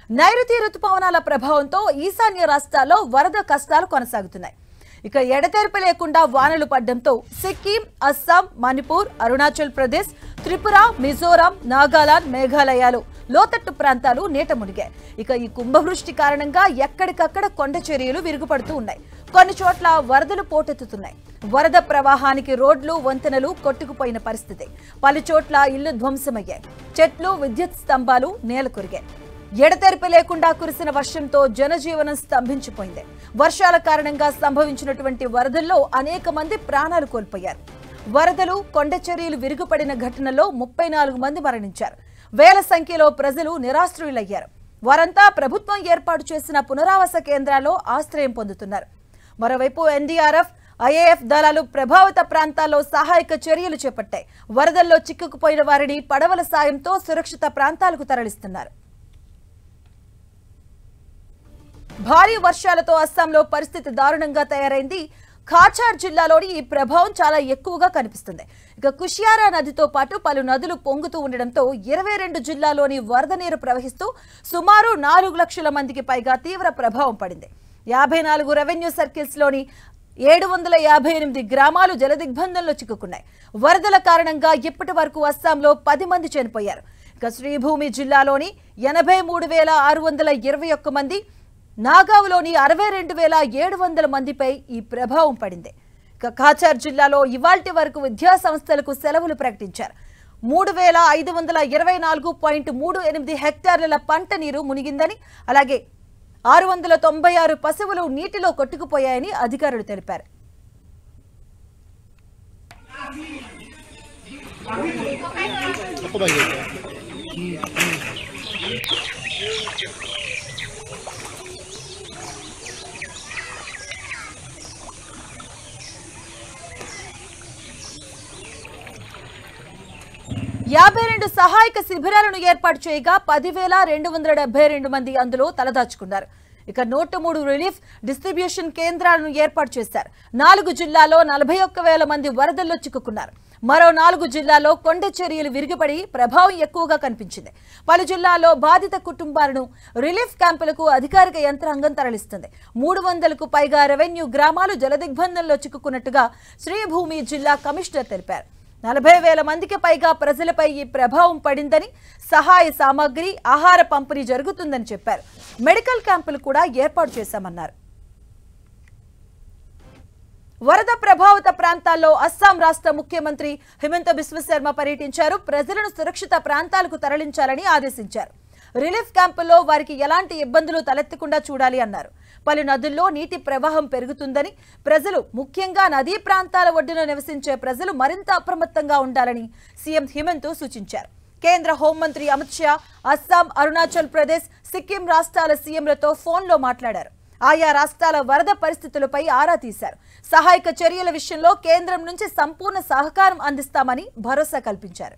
నైరుతి రుతుపవనాల ప్రభావంతో ఈశాన్య రాష్ట్రాల్లో వరద కష్టాలు కొనసాగుతున్నాయి. ఇక ఎడతెరిపి లేకుండా వానలు పడడంతో సిక్కిం, అస్సాం, మణిపూర్, అరుణాచల్ ప్రదేశ్, త్రిపుర, మిజోరాం, నాగాలాండ్, మేఘాలయాలు లోతట్టు ప్రాంతాలు నీట మునిగాయి. ఇక ఈ కుంభవృష్టి కారణంగా ఎక్కడికక్కడ కొండ చర్యలు విరుగుపడుతూ ఉన్నాయి. కొన్ని చోట్ల వరదలు పోటెత్తుతున్నాయి. వరద ప్రవాహానికి రోడ్లు, వంతెనలు కొట్టుకుపోయిన పరిస్థితి. పలు చోట్ల ఇళ్లు ధ్వంసమయ్యాయి. చెట్లు, విద్యుత్ స్తంభాలు నేలకొరిగాయి. ఎడతెరిపి లేకుండా కురిసిన వర్షంతో జనజీవనం స్తంభించిపోయింది. వర్షాల కారణంగా సంభవించినటువంటి వరదల్లో అనేక మంది ప్రాణాలు కోల్పోయారు. వరదలు, కొండ చర్యలు విరుగుపడిన ఘటనలో 34 మంది మరణించారు. వేల సంఖ్యలో ప్రజలు నిరాశ్రయులయ్యారు. వారంతా ప్రభుత్వం ఏర్పాటు చేసిన పునరావాస కేంద్రాల్లో ఆశ్రయం పొందుతున్నారు. మరోవైపు ఎన్డీఆర్ఎఫ్, ఐఏఎఫ్ దళాలు ప్రభావిత ప్రాంతాల్లో సహాయక చర్యలు చేపట్టాయి. వరదల్లో చిక్కుకుపోయిన వారిని పడవల సాయంతో సురక్షిత ప్రాంతాలకు తరలిస్తున్నారు. భారీ వర్షాలతో అస్సాంలో పరిస్థితి దారుణంగా తయారైంది. కాచార్ జిల్లాలోని ఈ ప్రభావం చాలా ఎక్కువగా కనిపిస్తుంది. ఇక కుషియారా నదితో పాటు పలు నదులు పొంగుతూ ఉండడంతో 22 జిల్లాల్లోని వరద నీరు ప్రవహిస్తూ సుమారు 4 లక్షల మందికి పైగా తీవ్ర ప్రభావం పడింది. 54 రెవెన్యూ సర్కిల్స్ లోని 758 గ్రామాలు జలదిగ్బంధంలో చిక్కుకున్నాయి. వరదల కారణంగా ఇప్పటి వరకు అస్సాంలో 10 మంది చనిపోయారు. ఇక శ్రీభూమి జిల్లాలోని 83,621 మంది, నాగావ్లోని 62,700 మందిపై ఈ ప్రభావం పడింది. ఇక కాచార్ జిల్లాలో ఇవాల్టి వరకు విద్యా సంస్థలకు సెలవులు ప్రకటించారు. 3,524.38 హెక్టార్ల పంట నీరు మునిగిందని, అలాగే 696 పశువులు నీటిలో కొట్టుకుపోయాయని అధికారులు తెలిపారు. యాభై 52 సహాయక శిబిరాలను ఏర్పాటు చేయగా 10,272 మంది అందులో తలదాచుకున్నారు. ఇక 103 రిలీఫ్ డిస్ట్రిబ్యూషన్ కేంద్రాలను ఏర్పాటు చేశారు. 4 జిల్లాల్లో 41,000 మంది వరదల్లో చిక్కుకున్నారు. మరో 4 జిల్లాల్లో కొండ చర్యలు విరిగిపడి ప్రభావం ఎక్కువగా కనిపించింది. పలు జిల్లాల్లో బాధిత కుటుంబాలను రిలీఫ్ క్యాంపులకు అధికారిక యంత్రాంగం తరలిస్తుంది. 300కు పైగా రెవెన్యూ గ్రామాలు జలదిగ్బంధంలో చిక్కుకున్నట్టుగా శ్రీభూమి జిల్లా కమిషనర్ తెలిపారు. 40,000 మందికి పైగా ప్రజలపై ఈ ప్రభావం పడిందని, సహాయ సామాగ్రి, ఆహార పంపిణీ జరుగుతుందని చెప్పారు. మెడికల్ క్యాంపులు కూడా ఏర్పాటు చేశామన్నారు. వరద ప్రభావిత ప్రాంతాల్లో అస్సాం రాష్ట్ర ముఖ్యమంత్రి హిమంత బిశ్వ శర్మ పర్యటించారు. ప్రజలను సురక్షిత ప్రాంతాలకు తరలించాలని ఆదేశించారు. రిలీఫ్ క్యాంపుల్లో వారికి ఎలాంటి ఇబ్బందులు తలెత్తకుండా చూడాలి అన్నారు. పలు నదుల్లో నీటి ప్రవాహం పెరుగుతుందని, ప్రజలు ముఖ్యంగా నదీ ప్రాంతాల ఒడ్డున నివసించే ప్రజలు మరింత అప్రమత్తంగా ఉండాలని సీఎం హిమంత్ సూచించారు. కేంద్ర హోంమంత్రి అమిత్ షా అస్సాం, అరుణాచల్ ప్రదేశ్, సిక్కిం రాష్ట్రాల సీఎంలతో ఫోన్లో మాట్లాడారు. ఆయా రాష్ట్రాల వరద పరిస్థితులపై ఆరా తీశారు. సహాయక చర్యల విషయంలో కేంద్రం నుంచి సంపూర్ణ సహకారం అందిస్తామని భరోసా కల్పించారు.